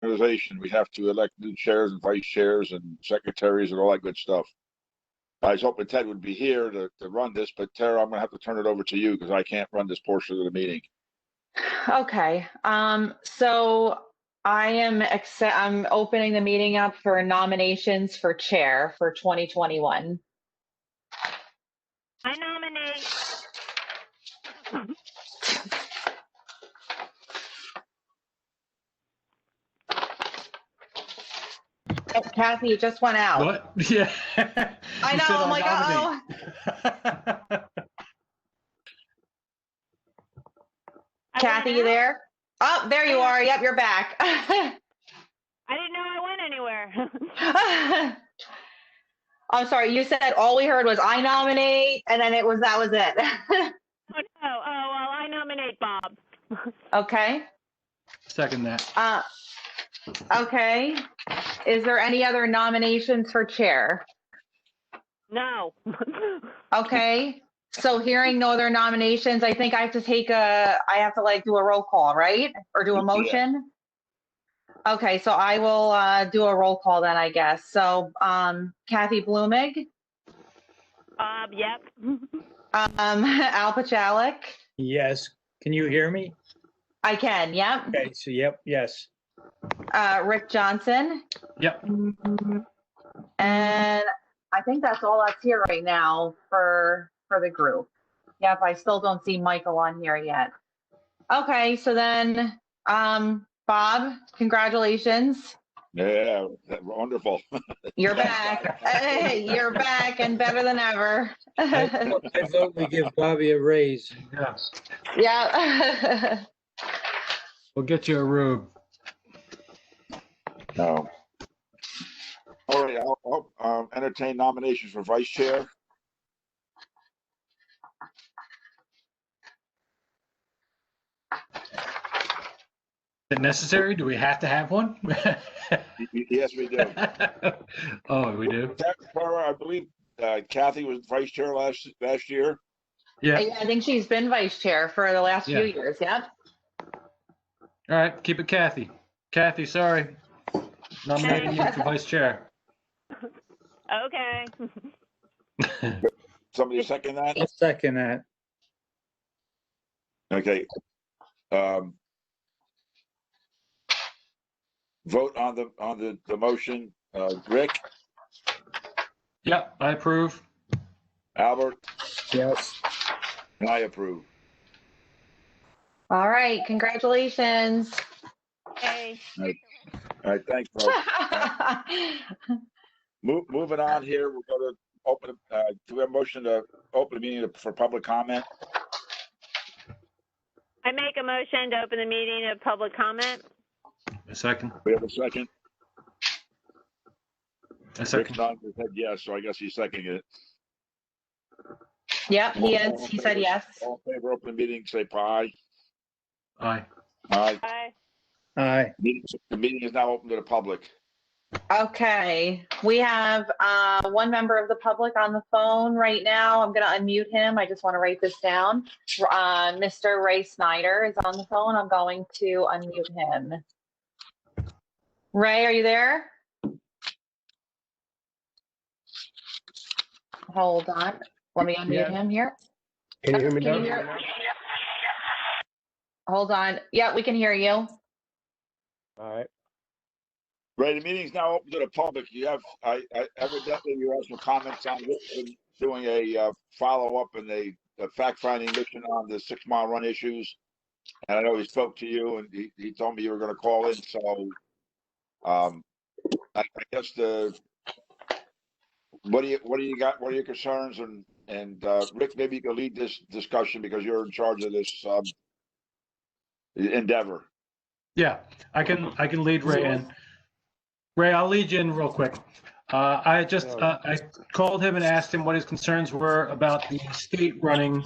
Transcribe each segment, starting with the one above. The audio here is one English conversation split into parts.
organization. We have to elect new chairs and vice chairs and secretaries and all that good stuff. I was hoping Ted would be here to run this, but Tara, I'm gonna have to turn it over to you because I can't run this portion of the meeting. Okay, so I'm opening the meeting up for nominations for chair for 2021. I nominate. Oh, Kathy, it just went out. What? Yeah. I know, I'm like, uh-oh. Kathy, you there? Oh, there you are. Yep, you're back. I didn't know I went anywhere. I'm sorry, you said all we heard was I nominate, and then that was it. Oh, no. Oh, well, I nominate Bob. Okay. Second that. Okay. Is there any other nominations for chair? No. Okay. So hearing no other nominations, I think I have to do a roll call, right? Or do a motion? Yeah. Okay, so I will do a roll call then, I guess. So Kathy Blumig. Yep. Al Pachalik. Yes. Can you hear me? I can, yep. Okay, so yep, yes. Rick Johnson. Yep. And I think that's all that's here right now for the group. Yep, I still don't see Michael on here yet. Okay, so then Bob, congratulations. Yeah, wonderful. You're back. Hey, you're back and better than ever. I vote we give Bobby a raise. Yeah. Yeah. We'll get you a Rube. No. All right, I'll entertain nominations for vice chair. Is it necessary? Do we have to have one? Yes, we do. Oh, we do? Tara, I believe Kathy was vice chair last year. Yeah. I think she's been vice chair for the last few years. Yep. All right, keep it Kathy. Kathy, sorry. Nominating you for vice chair. Okay. Somebody second that? I'll second that. Okay. Vote on the motion. Rick, Yep, I approve. Albert, Yes. and I approve. All right, congratulations. Okay. All right, thanks, folks. Moving on here, we're going to open. Do we have a motion to open the meeting for public comment? I make a motion to open the meeting of public comment. A second. We have a second. A second. Rick nodded his head yes, so I guess he's seconding it. Yep, he is. He said yes. All in favor, open the meeting, say aye. Aye. Aye. Aye. Aye. The meeting is now open to the public. Okay, we have one member of the public on the phone right now. I'm going to unmute him. I just want to write this down. Mr. Ray Snyder is on the phone. I'm going to unmute him. Ray, are you there? Hold on. Let me unmute him here. Can you hear me Can you now? hear- Hold on. Yeah, we can hear you. All right. Ray, the meeting's now open to the public. You have, evidently you have some comments on doing a follow-up and a fact-finding mission on the 6 Mile Run issues. And I know he spoke to you and he told me you were going to call in. So I guess what do you got? What are your concerns? And Rick, maybe you can lead this discussion because you're in charge of this endeavor. Yeah, I can lead Ray in. Ray, I'll lead you in real quick. I called him and asked him what his concerns were about the state running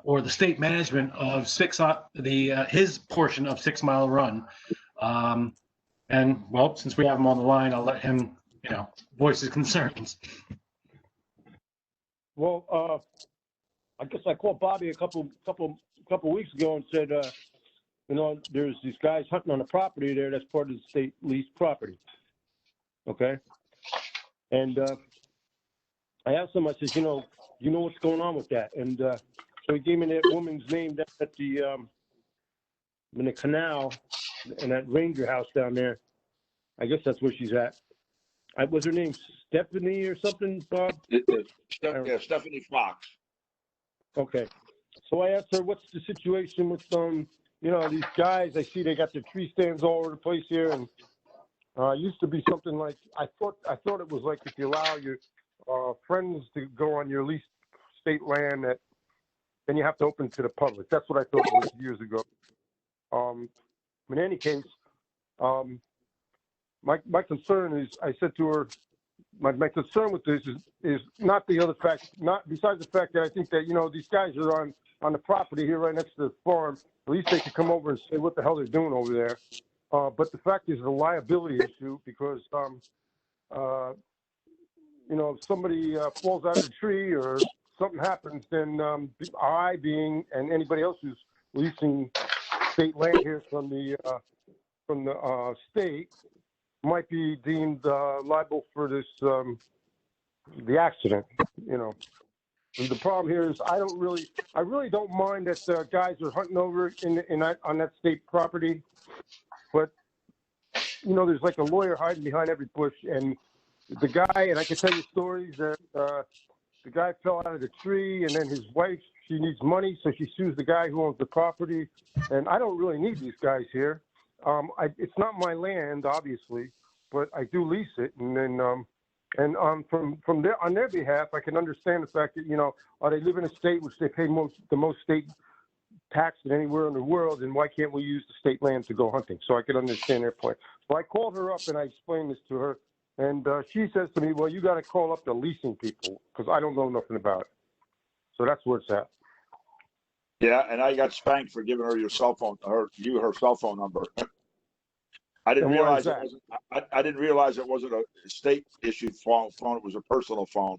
or the state management of his portion of 6 Mile Run. And well, since we have him on the line, I'll let him, voice his concerns. Well, I guess I called Bobby a couple weeks ago and said there's these guys hunting on the property there that's part of the state leased property. Okay? And I asked him, I said, you know what's going on with that? And so he gave me that woman's name down at in the canal, in that ranger house down there. I guess that's where she's at. Was her name Stephanie or something, Bob? Yeah, Stephanie Fox. Okay. So I asked her, what's the situation with these guys? I see they got their tree stands all over the place here, and used to be something like I thought it was like if you allow your friends to go on your leased state land, that then you have to open to the public. That's what I thought it was years ago. In any case, my concern is, I said to her, my concern with this is not the other fact, not besides the fact that I think that these guys are on the property here right next to the farm. At least they could come over and say what the hell they're doing over there. But the fact is the liability issue, because if somebody falls out of the tree or something happens, then I being and anybody else who's leasing state land here from the state might be deemed liable for this the accident. And the problem here is I really don't mind that guys are hunting over on that state property, but there's like a lawyer hiding behind every bush, and the guy, and I can tell you stories that the guy fell out of the tree, and then his wife, she needs money, so she sues the guy who owns the property, and I don't really need these guys here. It's not my land, obviously, but I do lease it, and then from there, on their behalf, I can understand the fact that they live in a state which they pay the most state tax than anywhere in the world, and why can't we use the state land to go hunting? So I can understand their point. So I called her up and I explained this to her, and she says to me, "Well, you got to call up the leasing people because I don't know nothing about it." So that's where it's at. Yeah, and I got spanked for giving her your cell phone, her cell phone number. I didn't realize it wasn't. I didn't realize it wasn't a state issued phone. It was a personal phone.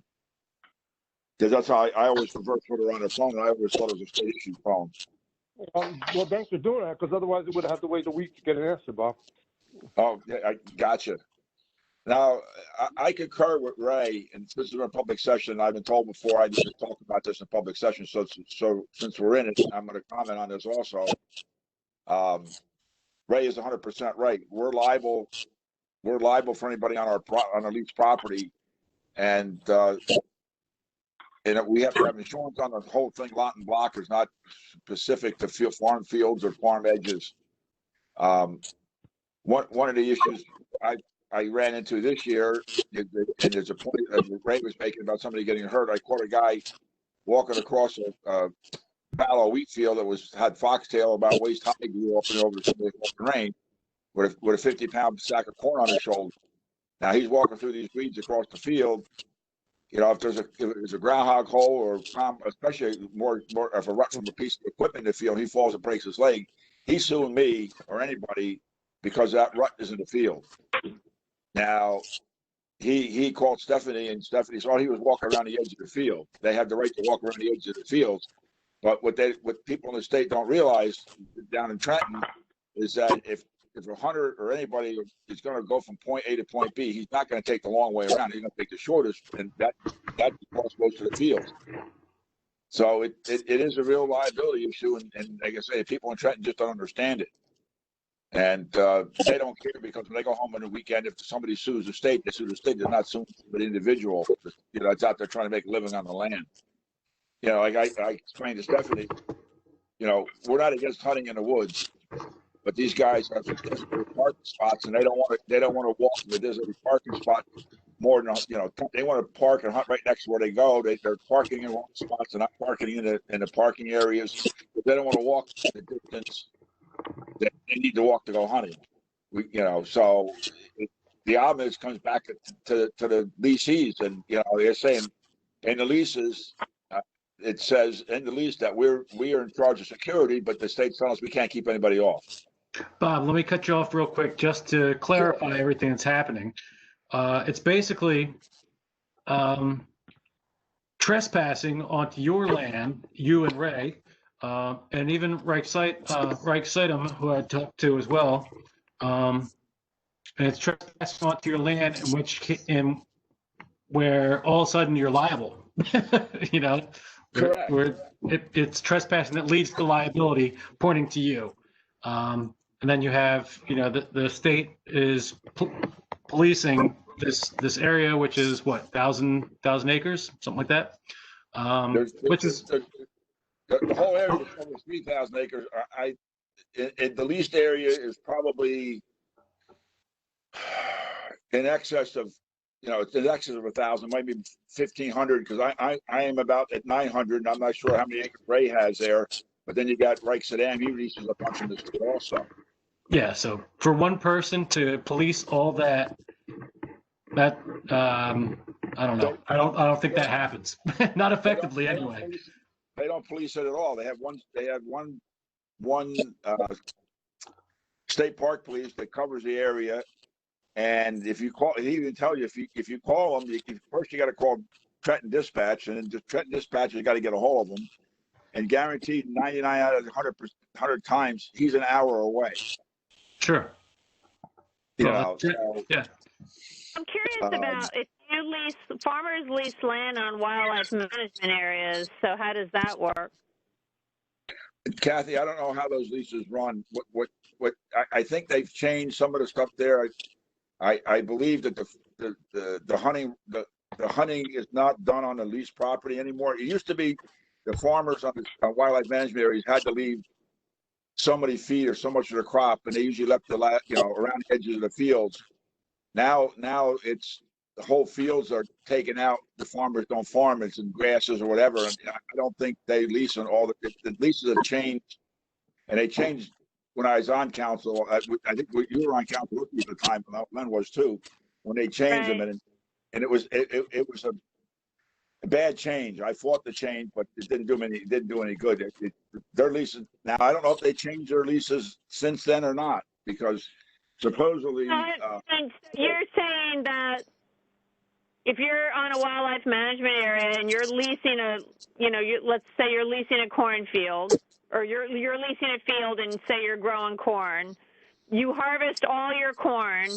Because that's how I always converse with her on the phone, and I always thought it was a state issued phone. Well, thanks for doing that, because otherwise it would have had to wait a week to get an answer, Bob. Oh, yeah, I gotcha. Now, I concur with Ray, and this is a public session. I've been told before I need to talk about this in public session. So since we're in it, I'm going to comment on this also. Ray is 100% right. We're liable for anybody on our leased property, and we have to have insurance on the whole thing. Lot and block is not specific to farm fields or farm edges. One of the issues I ran into this year, and there's a point that Ray was making about somebody getting hurt. I caught a guy walking across a fallow wheat field that had foxtail about waist high, grew up and over the rain with a 50-pound sack of corn on his shoulder. Now he's walking through these weeds across the field. If there's a groundhog hole, or especially more of a rut from a piece of equipment in the field, he falls and breaks his leg. He's suing me or anybody because that rut is in the field. Now, he called Stephanie, and Stephanie said, he was walking around the edge of the field. They have the right to walk around the edge of the fields. But what people in the state don't realize down in Trenton is that if a hunter or anybody is going to go from point A to point B, he's not going to take the long way around. He's going to take the shortest, and that goes to the field. So it is a real liability issue, and like I say, people in Trenton just don't understand it. And they don't care, because when they go home on the weekend, if somebody sues the state, they sue the state. They're not suing an individual that's out there trying to make a living on the land. Like I explained to Stephanie, we're not against hunting in the woods, but these guys have parking spots, and they don't want to walk to the designated parking spot more than they want to park and hunt right next to where they go. They're parking in wrong spots and not parking in the parking areas. But they don't want to walk the distance that they need to walk to go hunting. So the obvious comes back to the leasees, and they're saying in the leases. It says in the lease that we are in charge of security, but the state's telling us we can't keep anybody off. Bob, let me cut you off real quick just to clarify everything that's happening. It's basically trespassing onto your land, you and Ray, And even Reich Sitem, who I talked to as well. And it's trespassing onto your land in where all of a sudden you're liable. You know, Correct. where it's trespassing that leads to liability pointing to you. And then you have, the state is policing this area, which is what, 1,000 acres, something like that. Which is The whole area is over 3,000 acres. The leased area is probably in excess of, it's in excess of 1,000, maybe 1,500, because I am about at 900, and I'm not sure how many acres Ray has there. But then you got Reich Saddam, he leases a bunch in the state also. Yeah, so for one person to police all that I don't know. I don't think that happens. Not effectively anyway. They don't police it at all. They have one state park police that covers the area. And if you call, he even tell you if you call them, first you got to call Trenton Dispatch, and then just Trenton Dispatch, you got to get a hold of them. And guaranteed 99 out of 100 times, he's an hour away. Sure. So, yeah. I'm curious about if farmers lease land on wildlife management areas. So how does that work? Kathy, I don't know how those leases run. I think they've changed some of the stuff there. I believe that the hunting is not done on the leased property anymore. It used to be the farmers on wildlife management areas had to leave so many feet or so much of the crop, and they usually left around the edges of the fields. Now it's the whole fields are taken out. The farmers don't farm. It's in grasses or whatever. And I don't think they lease on all the leases have changed, and they changed when I was on council. I think you were on council with me at the time. Len was too, when they changed them, and it was a bad change. I fought the change, but it didn't do any good. Their leases now. I don't know if they changed their leases since then or not, because supposedly. You're saying that if you're on a wildlife management area and you're leasing let's say you're leasing a cornfield, or you're leasing a field and say you're growing corn, you harvest all your corn,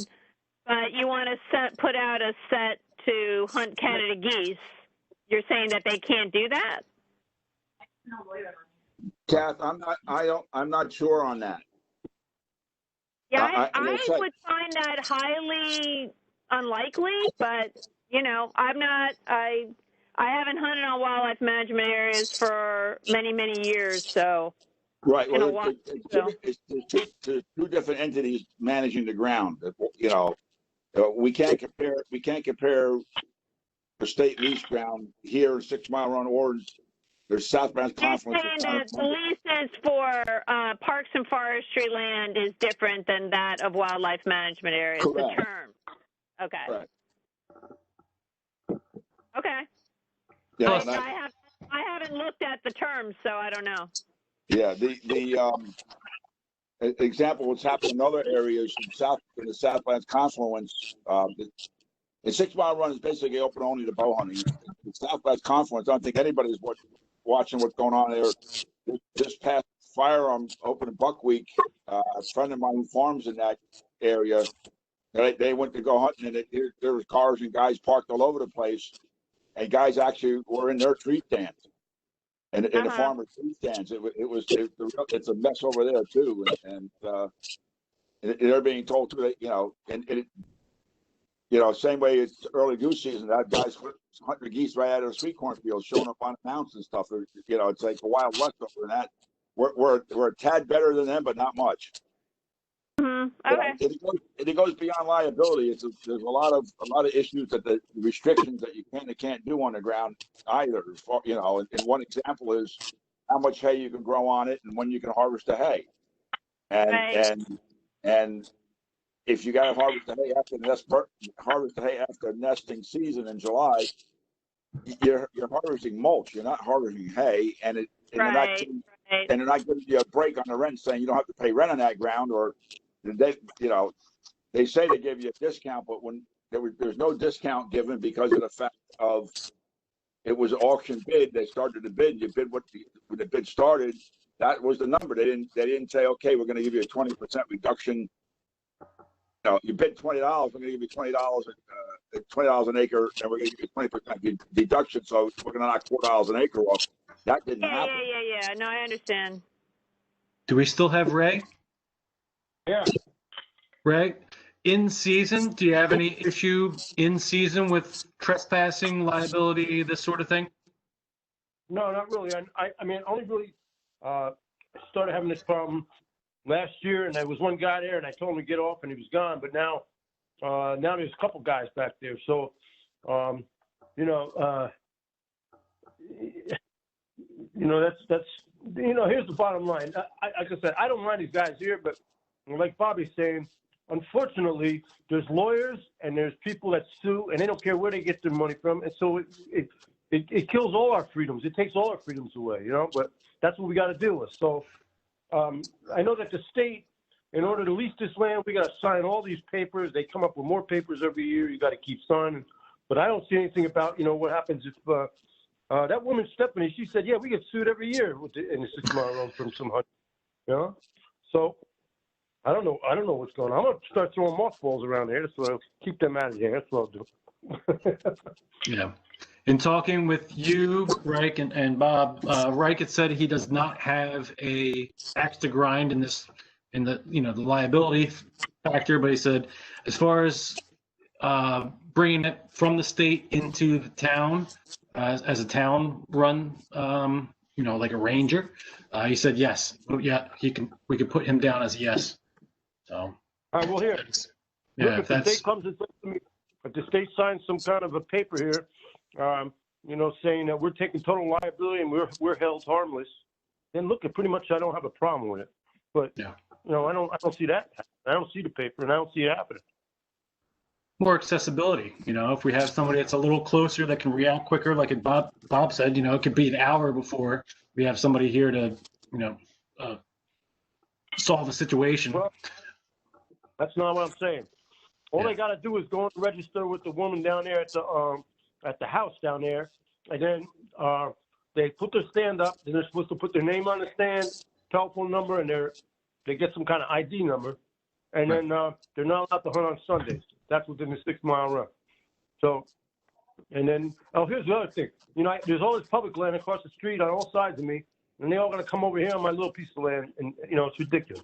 but you want to put out a set to hunt Canada geese. You're saying that they can't do that? Kath, I'm not sure on that. Yeah, I would find that highly unlikely, but I haven't hunted on wildlife management areas for many, many years, so. Right. Well, it's two different entities managing the ground. We can't compare the state lease ground here, 6 Mile Run, or there's Southbound Confluence. You're saying that the leases for parks and forestry land is different than that of wildlife management areas. Correct. The term. Okay. Correct. Okay. Yeah, I haven't looked at the terms, so I don't know. Yeah, the example what's happened in other areas in the Southlands Confluence. The 6 Mile Run is basically open only to bow hunting. The Southwest Confluence, I don't think anybody's watching what's going on there. This past firearm open Buck Week, a friend of mine who farms in that area, they went to go hunting, and there was cars and guys parked all over the place, and guys actually were in their tree stands, and in the farmers' tree stands. It's a mess over there too, and they're being told to, same way it's early goose season. That guy's hunting geese right out of the sweet corn field, showing up on mounts and stuff. It's like the Wild West over that. We're a tad better than them, but not much. Mm-hmm. Okay. It goes beyond liability. There's a lot of issues that the restrictions that you can and can't do on the ground either. And one example is how much hay you can grow on it and when you can harvest the hay, and if you got to harvest the hay after nesting season in July, you're harvesting mulch. You're not harvesting hay, and they're not giving you a break on the rent, saying you don't have to pay rent on that ground, or they say they give you a discount, but when there's no discount given because of the fact of it was an auction bid. They started the bid. You bid when the bid started. That was the number. They didn't say, okay, we're going to give you a 20% reduction. You bid $20. We're going to give you $20 an acre, and we're going to give you 20% deduction. So we're going to knock $4 an acre off. That didn't happen. Yeah. No, I understand. Do we still have Ray? Yeah. Ray, in season, do you have any issue in season with trespassing, liability, this sort of thing? No, not really. I mean, I only really started having this problem last year, and there was one guy there, and I told him to get off, and he was gone. But now there's a couple guys back there. So, that's here's the bottom line. Like I said, I don't mind these guys here, but like Bobby's saying, unfortunately, there's lawyers and there's people that sue, and they don't care where they get their money from, and so it kills all our freedoms. It takes all our freedoms away, But that's what we got to deal with. So I know that the state, in order to lease this land, we got to sign all these papers. They come up with more papers every year. You got to keep signing. But I don't see anything about what happens if that woman Stephanie. She said, yeah, we get sued every year in the 6 Mile Road from some hunt. So I don't know what's going on. I'm gonna start throwing mothballs around here. So I'll keep them out of here. That's what I'll do. Yeah. In talking with you, Reich, and Bob, Reich had said he does not have a axe to grind in the the liability factor, but he said as far as bringing it from the state into the town as a town run, like a ranger, he said yes. Yeah, we could put him down as a yes. So. I will hear. Yeah, Look, if the state comes and says to me, if the state signs some kind of a paper here, saying that we're taking total liability and we're held harmless, then look, pretty much I don't have a problem with it. But yeah. I don't see that. I don't see the paper, and I don't see it happening. More accessibility, if we have somebody that's a little closer that can react quicker, like Bob said, it could be an hour before we have somebody here to, solve a situation. Well, that's not what I'm saying. All they got to do is go and register with the woman down there at the house down there, and then they put their stand up. Then they're supposed to put their name on the stand, telephone number, and they get some kind of ID number, and then they're not allowed to hunt on Sundays. That's within the 6 Mile Run. So, and then here's the other thing. There's all this public land across the street on all sides of me, and they all got to come over here on my little piece of land, and it's ridiculous.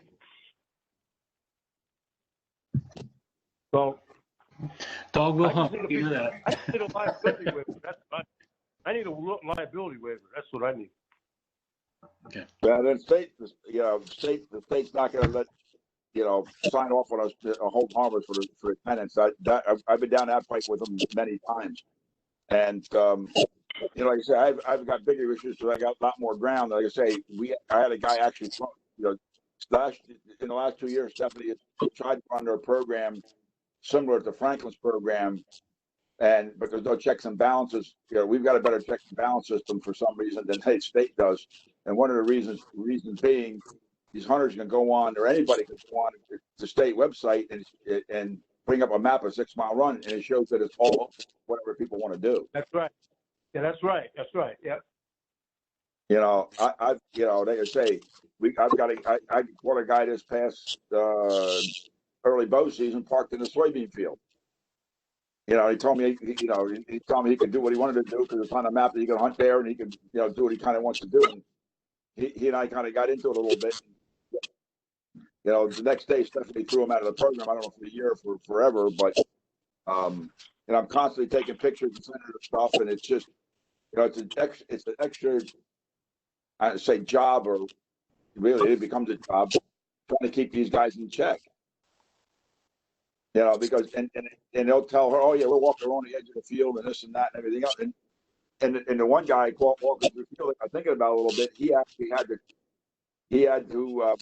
So, dog will hunt. I need a liability waiver. I need a liability waiver. That's what I need. Okay. Yeah, the state's not going to let sign off on us to hold harmless for the tenants. I've been down that pipe with them many times, and like I say, I've got bigger issues because I got a lot more ground. Like I say, I had a guy actually, in the last 2 years, Stephanie tried to run their program similar to Franklin's program, and but there's no checks and balances. We've got a better checks and balance system for some reason than the state does, and one of the reasons being these hunters can go on, or anybody can go on the state website and bring up a map of 6 Mile Run, and it shows that it's all whatever people want to do. That's right. Yeah, that's right. That's right. Yeah. Like I say, I caught a guy this past early bow season parked in a soybean field. He told me, he told me he could do what he wanted to do because it's on a map that he could hunt there and he could, do what he kind of wants to do. And he and I kind of got into it a little bit. The next day, Stephanie threw him out of the program. I don't know for a year or for forever, but I'm constantly taking pictures and sending her stuff, and it's just, it's an extra, I'd say, job, or really it becomes a job trying to keep these guys in check. Because and they'll tell her, oh yeah, we're walking along the edge of the field and this and that and everything else. And the one guy walking through the field, I'm thinking about it a little bit. He actually had to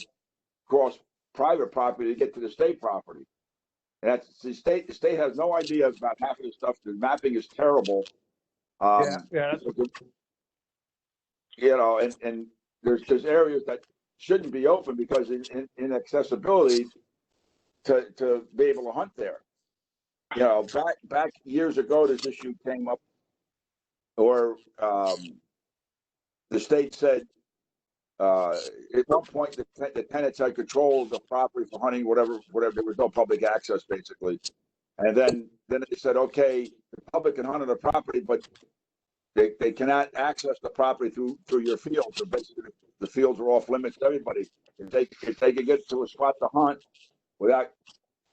cross private property to get to the state property. And that's the state. The state has no idea about half of the stuff. The mapping is terrible. And there's areas that shouldn't be open because in accessibility to be able to hunt there. Back years ago, this issue came up or the state said at one point the tenants had control of the property for hunting, whatever. There was no public access basically, and then they said, okay, the public can hunt on the property, but they cannot access the property through your fields. So basically, the fields are off limits to everybody. If they could get to a spot to hunt without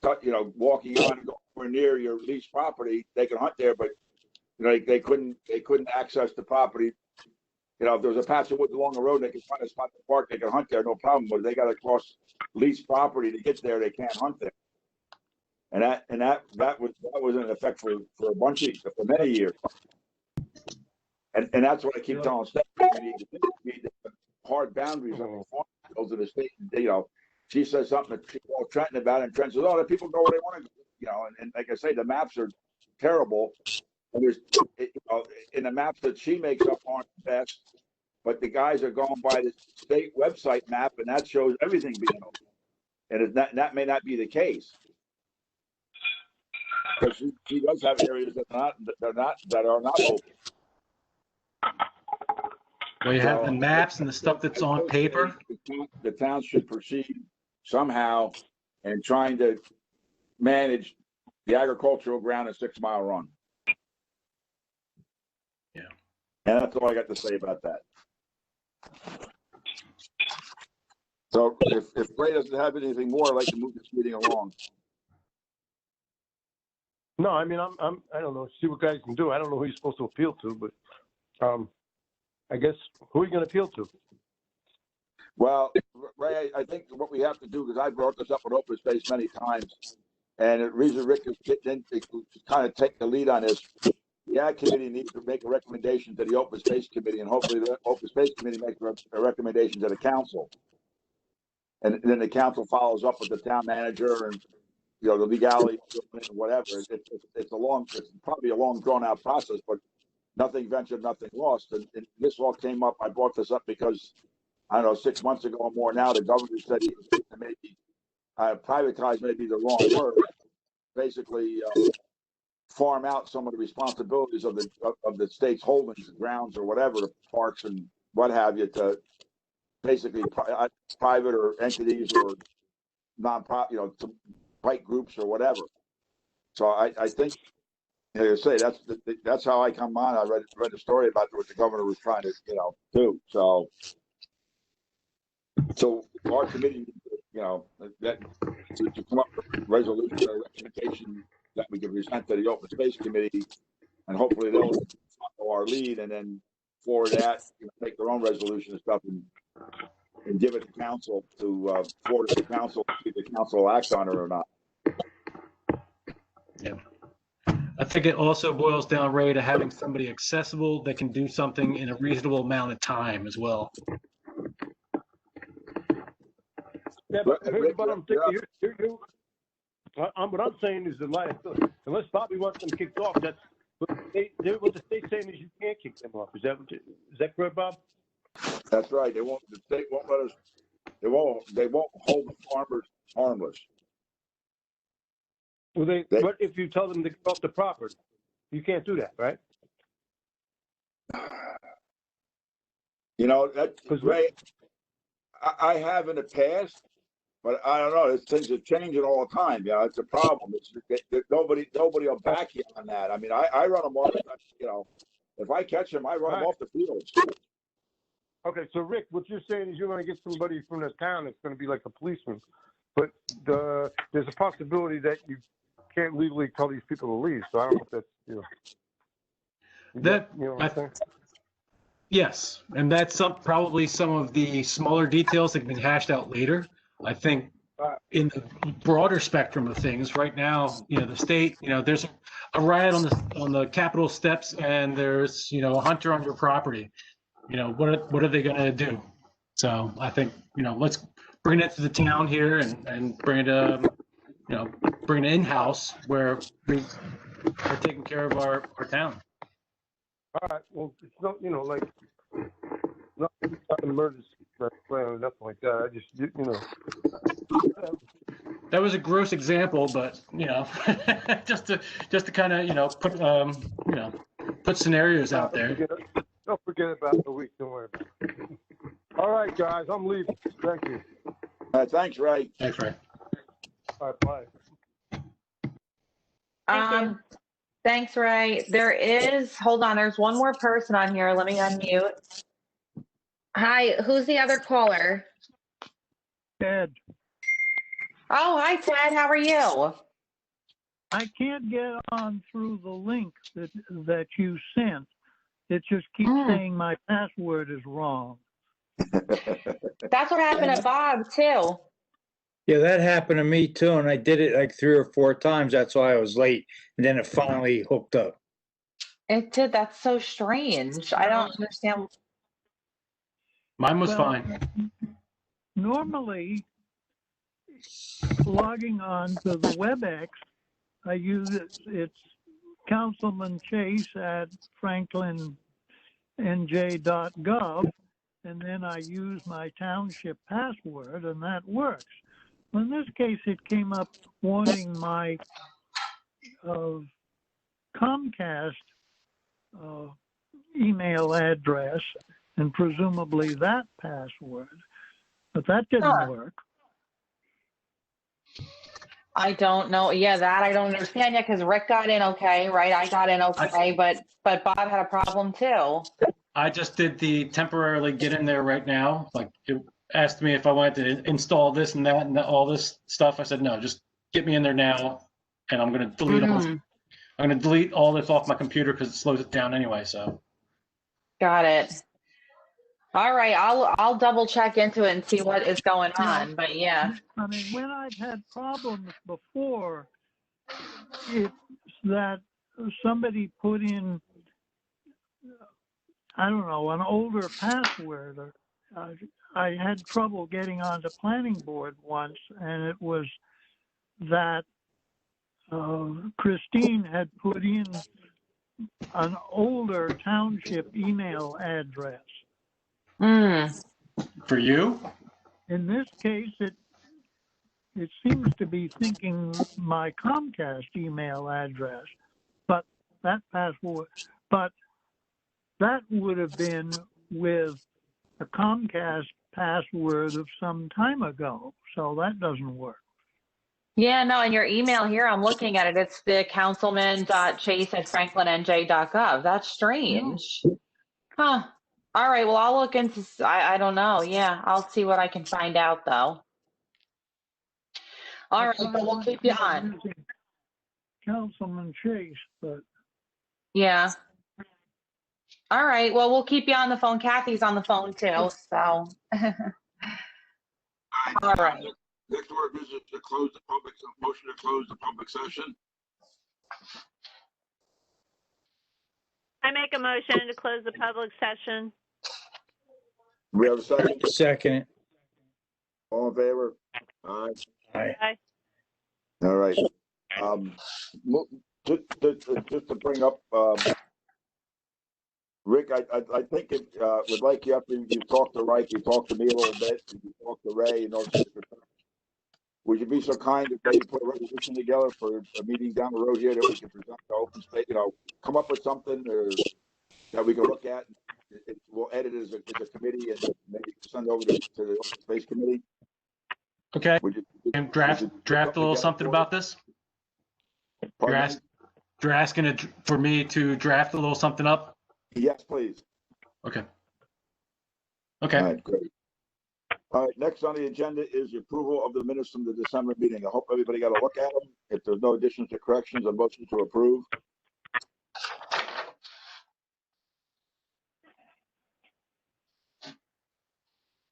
walking on and going near your leased property, they can hunt there, but they couldn't access the property. If there was a patch of woods along the road, they could find a spot to park, they can hunt there, no problem. But they got to cross leased property to get there, they can't hunt there. And that was in effect for many years. And that's what I keep telling Stephanie. We need hard boundaries on the farm fields of the state. She says something that she called Trenton about it, and Trenton says, "Oh, the people go where they want to go." And like I say, the maps are terrible. And there's, in the maps that she makes up aren't the best, but the guys are going by the state website map, and that shows everything being open. And that may not be the case, because she does have areas that are not open. Well, you have the maps and the stuff that's on paper. The town should proceed somehow in trying to manage the agricultural ground in 6 Mile Run. Yeah. And that's all I got to say about that. So if Ray doesn't have anything more, I'd like to move this meeting along. No, I mean, I don't know. See what guys can do. I don't know who you're supposed to appeal to, but I guess who are you going to appeal to? Well, Ray, I think what we have to do, because I brought this up with open space many times, and the reason Rick is getting in to kind of take the lead on this, the Ag Committee needs to make a recommendation to the Open Space Committee, and hopefully the Open Space Committee makes a recommendation to the council. And then the council follows up with the town manager and, the legality, whatever. It's probably a long drawn out process, but nothing ventured, nothing lost. And this all came up. I brought this up because, I don't know, 6 months ago or more now, the governor said he was going to maybe privatize, maybe the wrong word, basically farm out some of the responsibilities of the state's holdings, grounds or whatever, parks and what have you, to basically private or entities or non-profit, to white groups or whatever. So I think, like I say, that's how I come on. I read a story about what the governor was trying to, do. So our committee, to come up with a resolution or recommendation that we can present to the Open Space Committee, and hopefully they'll follow our lead and then forward that, make their own resolution and stuff, and give it to council to forward it to council, see if the council acts on it or not. Yeah. I think it also boils down, Ray, to having somebody accessible that can do something in a reasonable amount of time as well. Yeah, but here's what I'm thinking. What I'm saying is unless Bobby wants them kicked off, that's what the state's saying is you can't kick them off. Is that correct, Bob? That's right. The state won't let us. They won't hold the farmers harmless. Well, what if you tell them to get off the property? You can't do that, right? Because Ray, I have in the past, but I don't know. Things are changing all the time. It's a problem. Nobody will back you on that. I mean, I run them off. If I catch them, I run them off the field. Okay, so Rick, what you're saying is you're going to get somebody from the town that's going to be like a policeman, but there's a possibility that you can't legally tell these people to leave. So I don't know if that's Yes, and that's probably some of the smaller details that can be hashed out later. I think in the broader spectrum of things, right now, the state, there's a riot on the Capitol steps, and there's a hunter on your property. What are they going to do? So I think let's bring it to the town here and bring it bring it in-house where we're taking care of our town. All right. Well, it's not not an emergency plan or nothing like that. I just That was a gross example, but just to kind of put put scenarios out there. Don't forget about the week. Don't worry about it. All right, guys, I'm leaving. Thank you. Thanks, Ray. Thanks, Ray. All right, bye. Thank you. Thanks, Ray. Hold on, there's one more person on here. Let me unmute. Hi, who's the other caller? Ted, Oh, hi, Ted. How are you? I can't get on through the link that you sent. It just keeps saying my password is wrong. That's what happened to Bob, too. Yeah, that happened to me too, and I did it like 3 or 4 times. That's why I was late, and then it finally hooked up. It did. That's so strange. I don't understand. Mine was Well, fine. Normally, logging on to the WebEx, I use it's Councilman Chase at franklinnj.gov, and then I use my township password, and that works. In this case, it came up wanting my Comcast email address and presumably that password, but that didn't work. I don't know. Yeah, that I don't understand yet because Rick got in okay, right? I got in okay, but Bob had a problem too. I just did the temporarily get in there right now. Like it asked me if I wanted to install this and that and all this stuff. I said, no, just get me in there now. And I'm going to delete I'm going to delete all this off my computer because it slows it down anyway. So. Got it. All right. I'll double check into it and see what is going on, but yeah. I mean, when I've had problems before, it's that somebody put in, I don't know, an older password. Or, I had trouble getting onto planning board once, and it was that Christine had put in an older township email address. For you? In this case, it seems to be thinking my Comcast email address, but that would have been with a Comcast password of some time ago, so that doesn't work. Yeah, no, in your email here, I'm looking at it. It's the councilman.chase@franklinnj.gov. That's strange. Huh. All right. Well, I'll look into, I don't know. Yeah, I'll see what I can find out though. All right, but we'll keep you on. Councilman Chase, but Yeah. All right. Well, we'll keep you on the phone. Kathy's on the phone too. So. All right. Next order is to close the public, motion to close the public session. I make a motion to close the public session. We have a second. Second it. All in favor? Aye. Aye. All right. Just to bring up, Rick, I think it would like you after you talk to Reich, you talk to me a little bit, you talk to Ray, you know. Would you be so kind if they put a resolution together for a meeting down the road here that we can present to open space, come up with something or that we can look at? We'll edit it as a committee and maybe send over to the open space committee. Okay. And draft a little something about this? You're asking for me to draft a little something up? Yes, please. Okay. All right, great. All right, next on the agenda is the approval of the minutes from the December meeting. I hope everybody got a look at them. If there's no additions or corrections, a motion to approve.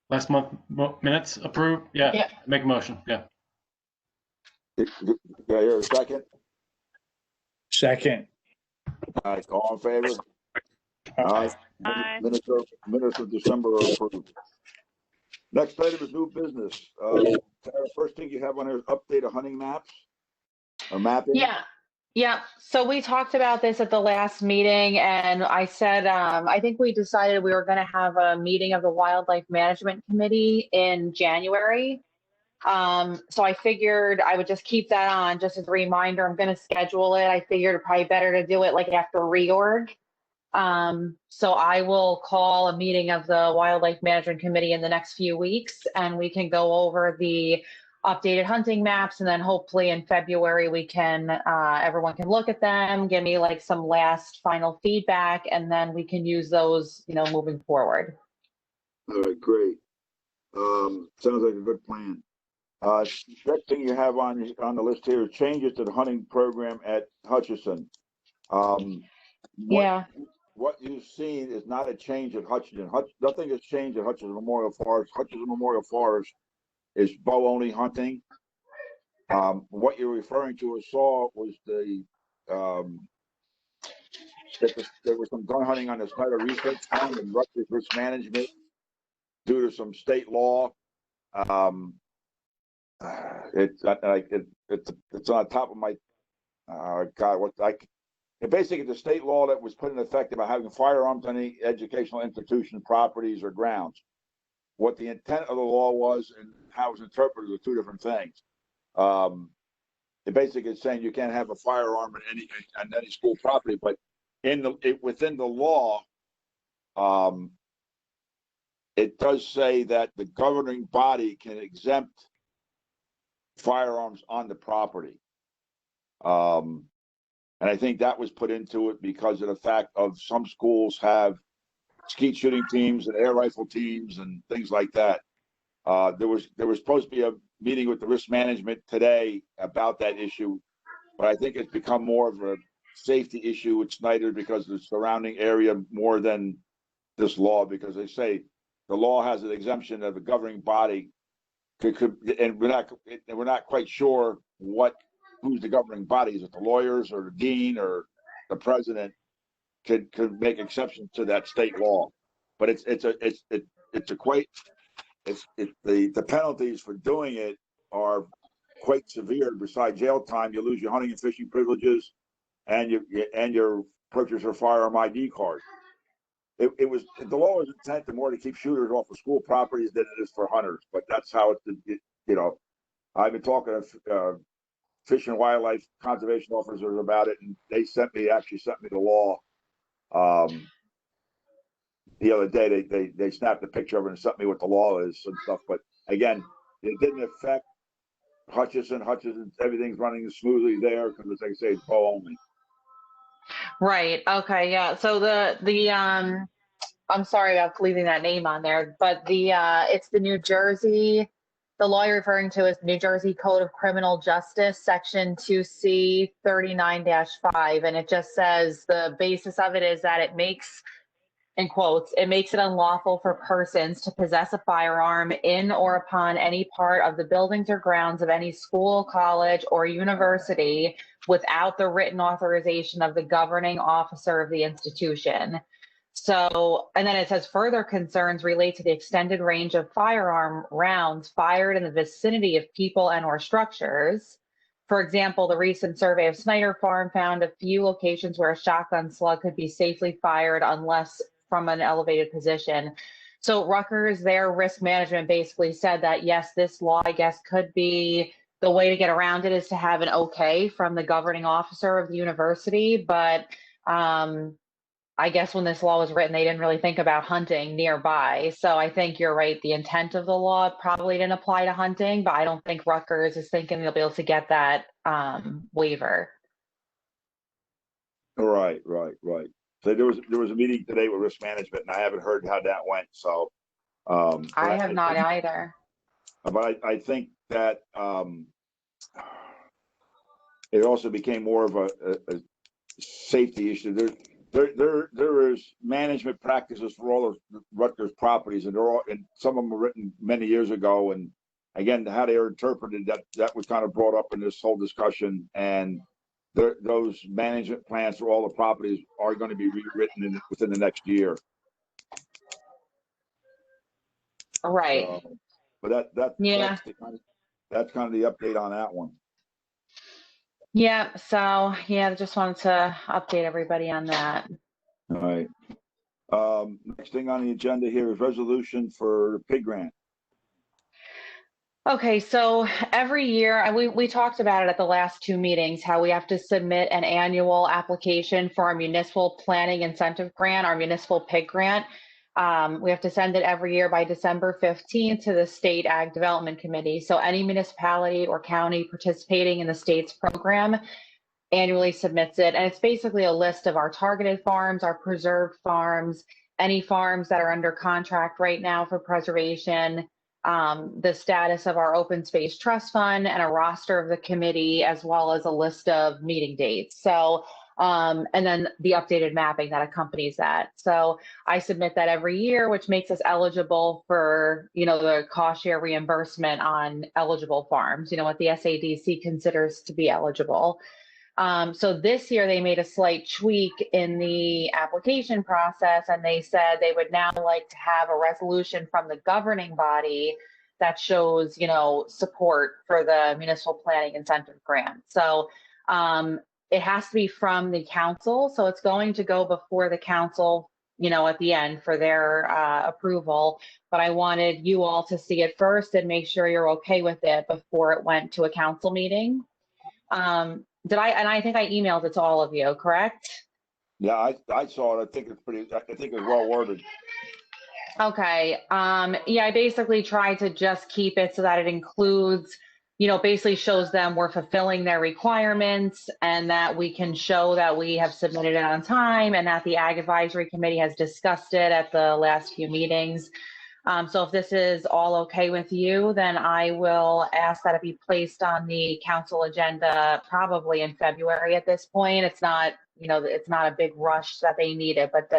Last month minutes approved? Yeah. Make a motion. Yeah. Yeah, here a second. Second. All right, all in favor? Aye. Aye. Minutes of December are approved. Next item is new business. Tara, first thing you have on here is update of hunting maps or mapping. Yeah. So we talked about this at the last meeting, and I said, I think we decided we were going to have a meeting of the Wildlife Management Committee in January. So I figured I would just keep that on just as a reminder. I'm going to schedule it. I figured it probably better to do it like after reorg. So I will call a meeting of the Wildlife Management Committee in the next few weeks, and we can go over the updated hunting maps, and then hopefully in February we can, everyone can look at them, give me like some last final feedback, and then we can use those, moving forward. All right, great. Sounds like a good plan. Next thing you have on the list here is changes to the hunting program at Hutchinson. Yeah. What you've seen is not a change at Hutchinson. Nothing has changed at Hutchinson Memorial Forest. Hutchinson Memorial Forest is bow only hunting. What you're referring to or saw was there was some gun hunting on the Snyder Research Farm and Rutgers Risk Management due to some state law. It's on top of my basically the state law that was put in effect about having firearms on any educational institution, properties, or grounds. What the intent of the law was and how it was interpreted were two different things. It basically is saying you can't have a firearm on any school property, but within the law, it does say that the governing body can exempt firearms on the property. And I think that was put into it because of the fact of some schools have skeet shooting teams and air rifle teams and things like that. There was supposed to be a meeting with the risk management today about that issue, but I think it's become more of a safety issue with Snyder because of the surrounding area more than this law, because they say the law has an exemption of the governing body and we're not quite sure who's the governing body. Is it the lawyers or the dean or the president could make exceptions to that state law? But the penalties for doing it are quite severe. Besides jail time, you lose your hunting and fishing privileges, and your purchase of firearm ID card. The law was intended more to keep shooters off of school properties than it is for hunters. But that's how I've been talking to Fish and Wildlife Conservation officers about it, and they actually sent me the law the other day. They snapped a picture of it and sent me what the law is and stuff. But again, it didn't affect Hutchinson. Everything's running smoothly there because, as I say, it's bow only. Right. Okay. Yeah. So I'm sorry about leaving that name on there, but it's the New Jersey. The law you're referring to is New Jersey Code of Criminal Justice, Section 2C 39-5, and it just says the basis of it is that it makes, in quotes, it makes it unlawful for persons to possess a firearm in or upon any part of the buildings or grounds of any school, college, or university without the written authorization of the governing officer of the institution. So, and then it says further concerns relate to the extended range of firearm rounds fired in the vicinity of people and or structures. For example, the recent survey of Snyder Farm found a few locations where a shotgun slug could be safely fired unless from an elevated position. So Rutgers, their risk management basically said that, yes, this law, I guess, could be the way to get around it is to have an okay from the governing officer of the university. But I guess when this law was written, they didn't really think about hunting nearby. So I think you're right. The intent of the law probably didn't apply to hunting, but I don't think Rutgers is thinking they'll be able to get that waiver. Right. So there was a meeting today with risk management, and I haven't heard how that went. So I have not either. But I think that it also became more of a safety issue. There is management practices for all of Rutgers properties, and some of them were written many years ago. And again, how they are interpreted, that was kind of brought up in this whole discussion. And those management plans for all the properties are going to be rewritten within the next year. Right. But yeah. That's kind of the update on that one. Yeah. So yeah, just wanted to update everybody on that. All right. Next thing on the agenda here is resolution for the pig grant. Okay, so every year, and we talked about it at the last two meetings, how we have to submit an annual application for our municipal planning incentive grant, our municipal PIG grant. We have to send it every year by December 15th to the State Ag Development Committee. So any municipality or county participating in the state's program annually submits it. And it's basically a list of our targeted farms, our preserved farms, any farms that are under contract right now for preservation, the status of our open space trust fund, and a roster of the committee, as well as a list of meeting dates. So, and then the updated mapping that accompanies that. So I submit that every year, which makes us eligible for, the cost share reimbursement on eligible farms, what the SADC considers to be eligible. So this year they made a slight tweak in the application process, and they said they would now like to have a resolution from the governing body that shows, support for the municipal planning incentive grant. So it has to be from the council. So it's going to go before the council, at the end for their approval. But I wanted you all to see it first and make sure you're okay with it before it went to a council meeting. I think I emailed it to all of you, correct? Yeah, I saw it. I think it's well worded. Okay. Yeah, I basically tried to just keep it so that it includes, basically shows them we're fulfilling their requirements and that we can show that we have submitted it on time and that the Ag Advisory Committee has discussed it at the last few meetings. So if this is all okay with you, then I will ask that it be placed on the council agenda probably in February at this point. It's not, it's not a big rush that they need it, but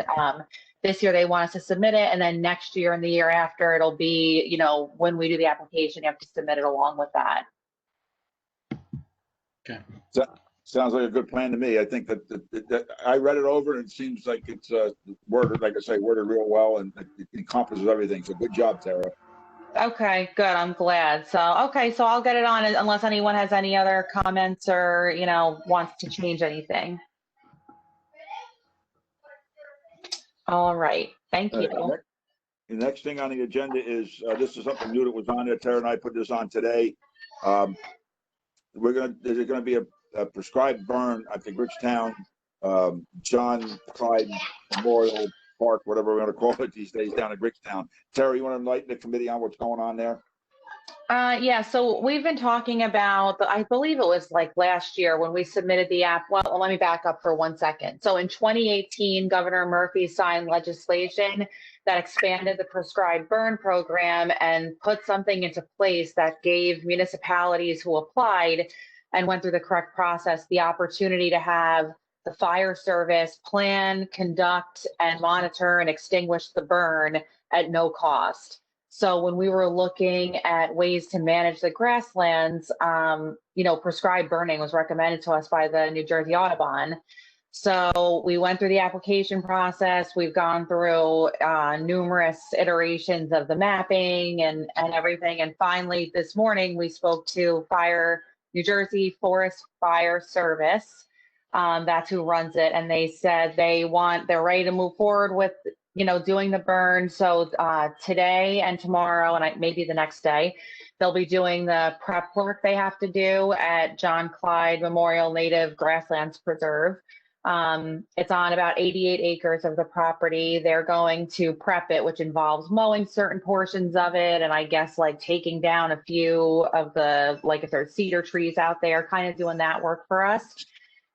this year they want us to submit it. And then next year and the year after, it'll be, when we do the application, you have to submit it along with that. Okay. Sounds like a good plan to me. I think that I read it over and it seems like it's worded, like I say, worded real well and it encompasses everything. So good job, Tara. Okay, good. I'm glad. So, okay, so I'll get it on unless anyone has any other comments or, wants to change anything. All right. Thank you. The next thing on the agenda is, this is something new that was on there. Tara and I put this on today. There's going to be a prescribed burn at the Bridgetown, John Clyde Memorial Park, whatever we're going to call it these days, down in Bridgetown. Tara, you want to enlighten the committee on what's going on there? Yeah, so we've been talking about, I believe it was like last year when we submitted the app. Well, let me back up for 1 second. So in 2018, Governor Murphy signed legislation that expanded the prescribed burn program and put something into place that gave municipalities who applied and went through the correct process the opportunity to have the fire service plan, conduct, and monitor and extinguish the burn at no cost. So when we were looking at ways to manage the grasslands, prescribed burning was recommended to us by the New Jersey Audubon. So we went through the application process. We've gone through numerous iterations of the mapping and everything. And finally, this morning, we spoke to New Jersey Forest Fire Service. That's who runs it. And they said they're ready to move forward with, doing the burn. So today and tomorrow, and maybe the next day, they'll be doing the prep work they have to do at John Clyde Memorial Native Grasslands Preserve. It's on about 88 acres of the property. They're going to prep it, which involves mowing certain portions of it. And I guess like taking down a few of the, like if there's cedar trees out there, kind of doing that work for us.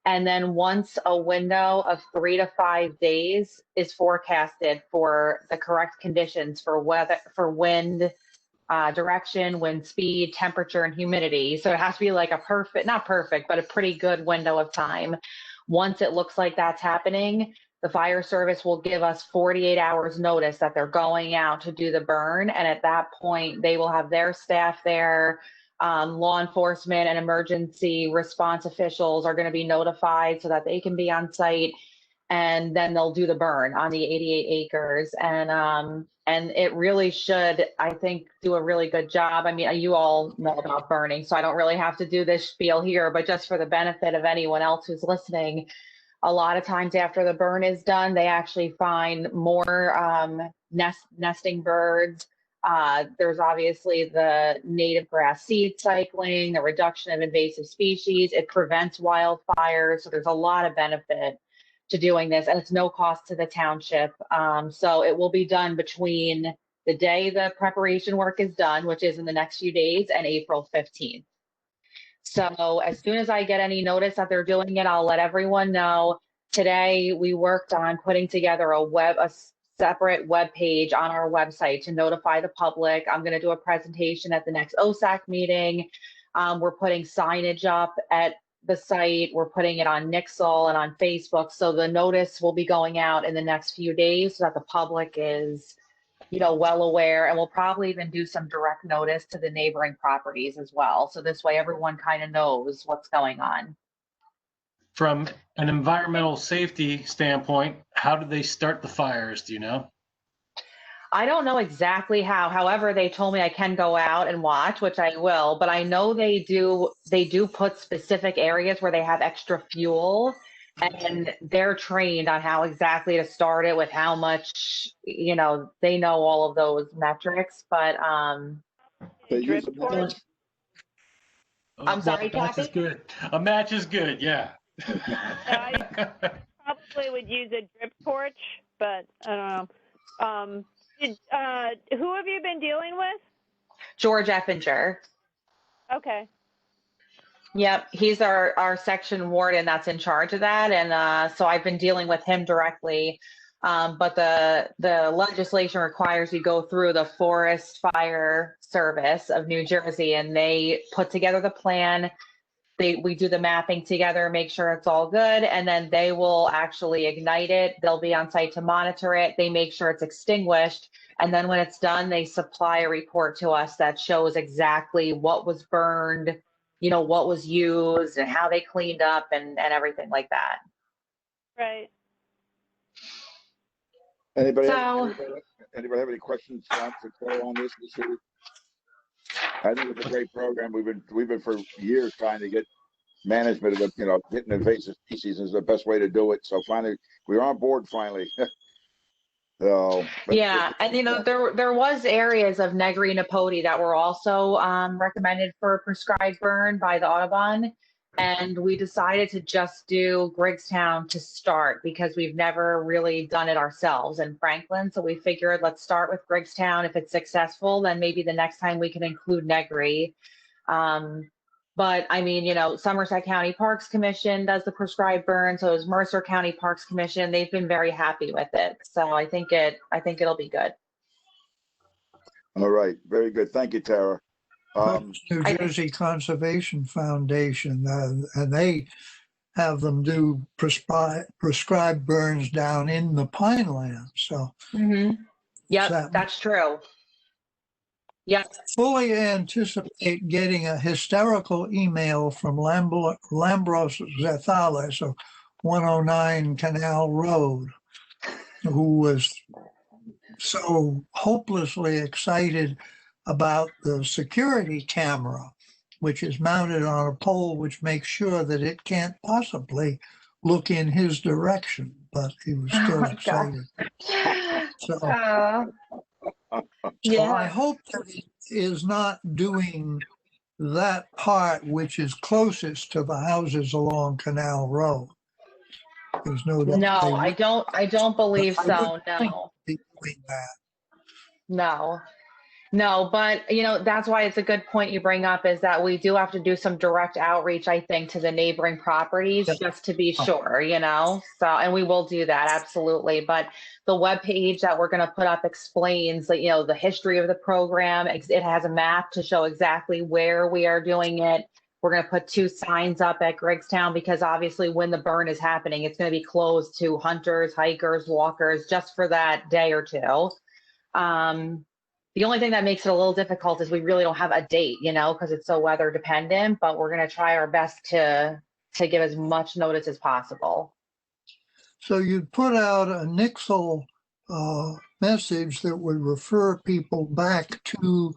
And then once a window of 3 to 5 days is forecasted for the correct conditions for weather, for wind, direction, wind speed, temperature, and humidity. So it has to be like not perfect, but a pretty good window of time. Once it looks like that's happening, the fire service will give us 48 hours notice that they're going out to do the burn. And at that point, they will have their staff there. Law enforcement and emergency response officials are going to be notified so that they can be on site, and then they'll do the burn on the 88 acres. And it really should, I think, do a really good job. I mean, you all know about burning, so I don't really have to do this spiel here, but just for the benefit of anyone else who's listening, a lot of times after the burn is done, they actually find more nesting birds, There's obviously the native grass seed cycling, the reduction of invasive species. It prevents wildfires. So there's a lot of benefit to doing this, and it's no cost to the township. So it will be done between the day the preparation work is done, which is in the next few days, and April 15th. So as soon as I get any notice that they're doing it, I'll let everyone know. Today, we worked on putting together a separate web page on our website to notify the public. I'm going to do a presentation at the next OSAC meeting. We're putting signage up at the site. We're putting it on Nixle and on Facebook. So the notice will be going out in the next few days so that the public is, well aware, and we'll probably even do some direct notice to the neighboring properties as well. So this way everyone kind of knows what's going on. From an environmental safety standpoint, how do they start the fires? Do you know? I don't know exactly how. However, they told me I can go out and watch, which I will, but I know they do put specific areas where they have extra fuel, and they're trained on how exactly to start it with how much, they know all of those metrics, but They use Drip a torch? match. I'm sorry, a match is Kathy? good. A match is good, yeah. I probably would use a drip torch, but I don't know. Who have you been dealing with? George Effinger. Okay. Yep, he's our section warden that's in charge of that, and so I've been dealing with him directly. But the legislation requires you go through the Forest Fire Service of New Jersey, and they put together the plan. We do the mapping together, make sure it's all good, and then they will actually ignite it. They'll be on site to monitor it. They make sure it's extinguished, and then when it's done, they supply a report to us that shows exactly what was burned, what was used, and how they cleaned up, and everything like that. Right. Anybody So- have any questions for Claire on this issue? I think it's a great program. We've been for years trying to get management of hitting invasive species is the best way to do it. So finally, we're on board finally. So, Yeah, and there was areas of Negri Napodi that were also recommended for prescribed burn by the Audubon, and we decided to just do Griggstown to start because we've never really done it ourselves in Franklin. So we figured let's start with Griggstown. If it's successful, then maybe the next time we can include Negri. But I mean, Somerset County Parks Commission does the prescribed burn. So is Mercer County Parks Commission. They've been very happy with it. So I think it'll be good. all right, very good. Thank you, Tara. New Jersey Conservation Foundation, and they have them do prescribed burns down in the pinelands. So, Yep, that's true. Yep. Fully anticipate getting a hysterical email from Lambros Zethales of 109 Canal Road, who was so hopelessly excited about the security camera, which is mounted on a pole, which makes sure that it can't possibly look in his direction, but he was still excited. So I hope that he is not doing that part which is closest to the houses along Canal Road. There's no doubt. No, I don't believe I so. would think No. they'd be doing that. No, but that's why it's a good point you bring up is that we do have to do some direct outreach, I think, to the neighboring properties just to be sure, so, and we will do that. Absolutely. But the webpage that we're going to put up explains that, the history of the program. It has a map to show exactly where we are doing it. We're going to put 2 signs up at Griggstown because obviously when the burn is happening, it's going to be closed to hunters, hikers, walkers, just for that day or two. The only thing that makes it a little difficult is we really don't have a date, because it's so weather dependent, but we're going to try our best to give as much notice as possible. So you'd put out a Nixle message that would refer people back to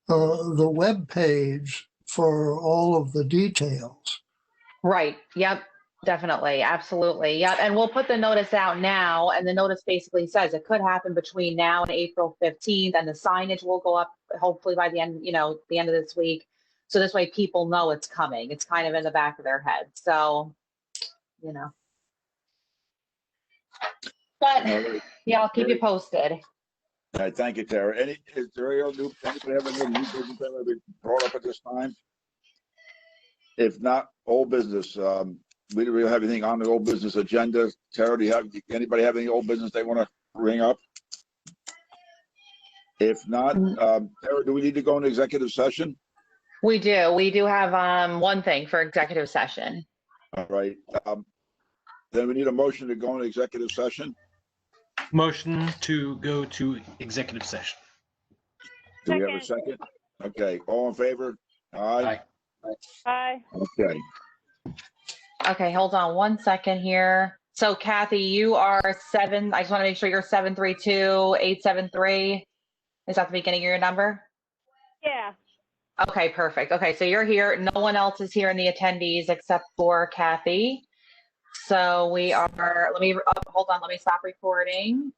the web page for all of the details. Right. Yep. Definitely, absolutely. Yeah, and we'll put the notice out now, and the notice basically says it could happen between now and April 15th, and the signage will go up hopefully by the end, the end of this week. So this way people know it's coming. It's kind of in the back of their head. So, But All right. yeah, I'll keep you posted. All right, thank you, Tara. Is there any other anybody have any new business that will be brought up at this time? If not, old business, we don't really have anything on the old business agenda. Tara, anybody have any old business they want to bring up? If not, Tara, do we need to go into executive session? We do. We do have one thing for executive session. All right. Then we need a motion to go into executive session. Motion to go to executive session. Do we have a second? Okay, all in favor? Aye. Aye. Okay. Okay, hold on one second here. So Kathy, you are I just want to make sure you're 732-873. Is that the beginning of your number? Yeah. Okay, perfect. Okay, so you're here. No one else is here in the attendees except for Kathy. So we are, hold on, let me stop recording.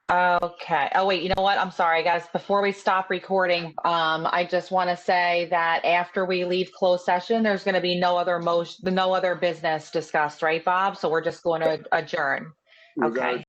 Okay. Oh, wait, you know what? I'm sorry, guys. Before we stop recording, I just want to say that after we leave closed session, there's going to be no other business discussed, right, Bob? So we're just going to adjourn. We're gonna Okay.